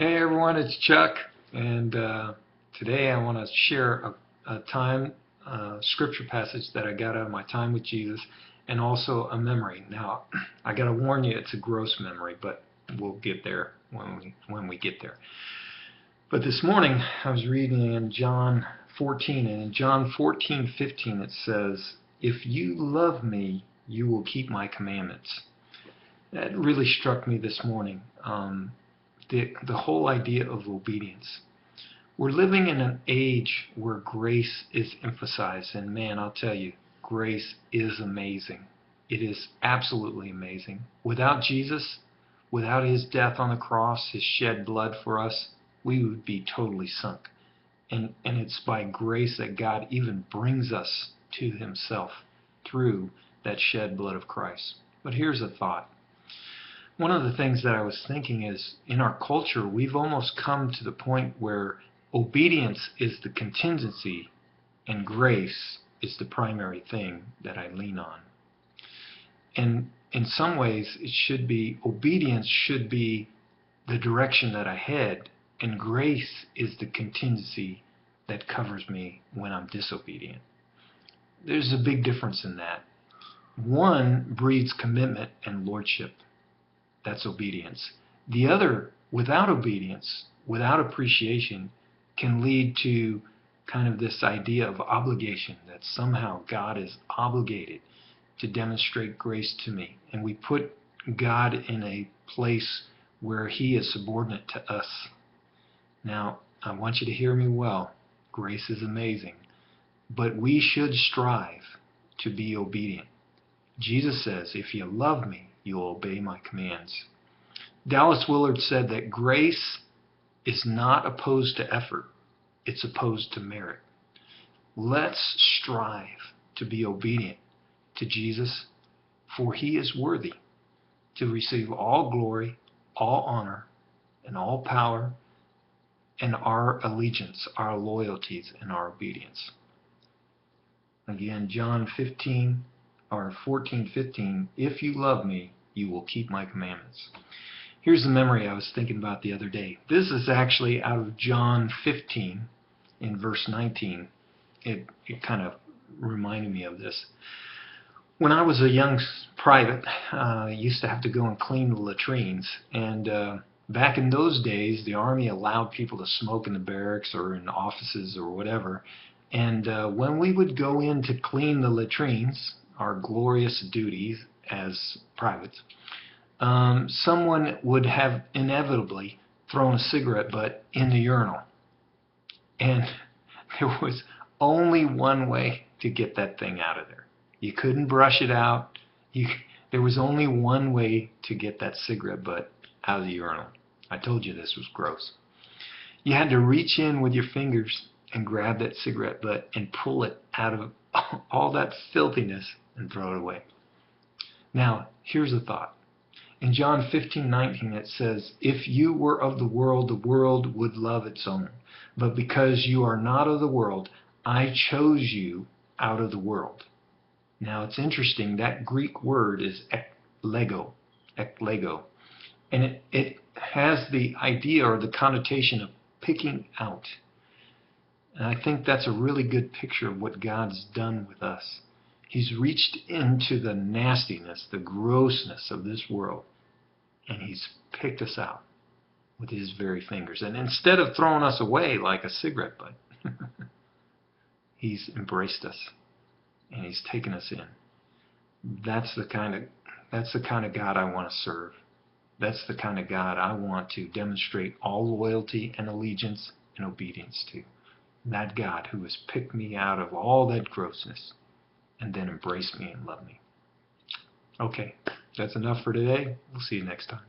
Hey everyone, it's Chuck, and today I want to share a time scripture passage that I got out of my time with Jesus, and also a memory. Now, I got to warn you, it's a gross memory, but we'll get there when we get there. But this morning I was reading in John 14, and in John 14:15 it says, "If you love me, you will keep my commandments." That really struck me this morning. The whole idea of obedience. We're living in an age where grace is emphasized, and man, I'll tell you, grace is amazing. It is absolutely amazing. Without Jesus, without his death on the cross, his shed blood for us, we would be totally sunk. And it's by grace that God even brings us to himself through that shed blood of Christ. But here's a thought. One of the things that I was thinking is, in our culture, we've almost come to the point where obedience is the contingency and grace is the primary thing that I lean on. And in some ways, it should be, obedience should be the direction that I head, and grace is the contingency that covers me when I'm disobedient. There's a big difference in that. One breeds commitment and lordship. That's obedience. The other, without obedience, without appreciation, can lead to kind of this idea of obligation, that somehow God is obligated to demonstrate grace to me. And we put God in a place where he is subordinate to us. Now, I want you to hear me well. Grace is amazing. But we should strive to be obedient. Jesus says, if you love me, you'll obey my commands. Dallas Willard said that grace is not opposed to effort, it's opposed to merit. Let's strive to be obedient to Jesus, for he is worthy to receive all glory, all honor, and all power, and our allegiance, our loyalties, and our obedience. Again, John 14:15, if you love me, you will keep my commandments. Here's the memory I was thinking about the other day. This is actually out of John 15 in verse 19. It kind of reminded me of this. When I was a young private, I used to have to go and clean the latrines. And back in those days, the Army allowed people to smoke in the barracks or in offices or whatever. And when we would go in to clean the latrines, our glorious duties as privates, someone would have inevitably thrown a cigarette butt in the urinal. And there was only one way to get that thing out of there. You couldn't brush it out. There was only one way to get that cigarette butt out of the urinal. I told you this was gross. You had to reach in with your fingers and grab that cigarette butt and pull it out of all that filthiness and throw it away. Now, here's a thought. In John 15:19 it says, if you were of the world would love its own. But because you are not of the world, I chose you out of the world. Now, it's interesting, that Greek word is eklego. And it has the idea or the connotation of picking out. And I think that's a really good picture of what God's done with us. He's reached into the nastiness, the grossness of this world, and he's picked us out with his very fingers. And instead of throwing us away like a cigarette butt, he's embraced us and he's taken us in. That's the kind of God I want to serve. That's the kind of God I want to demonstrate all loyalty and allegiance and obedience to. That God who has picked me out of all that grossness and then embrace me and love me. Okay, that's enough for today. We'll see you next time.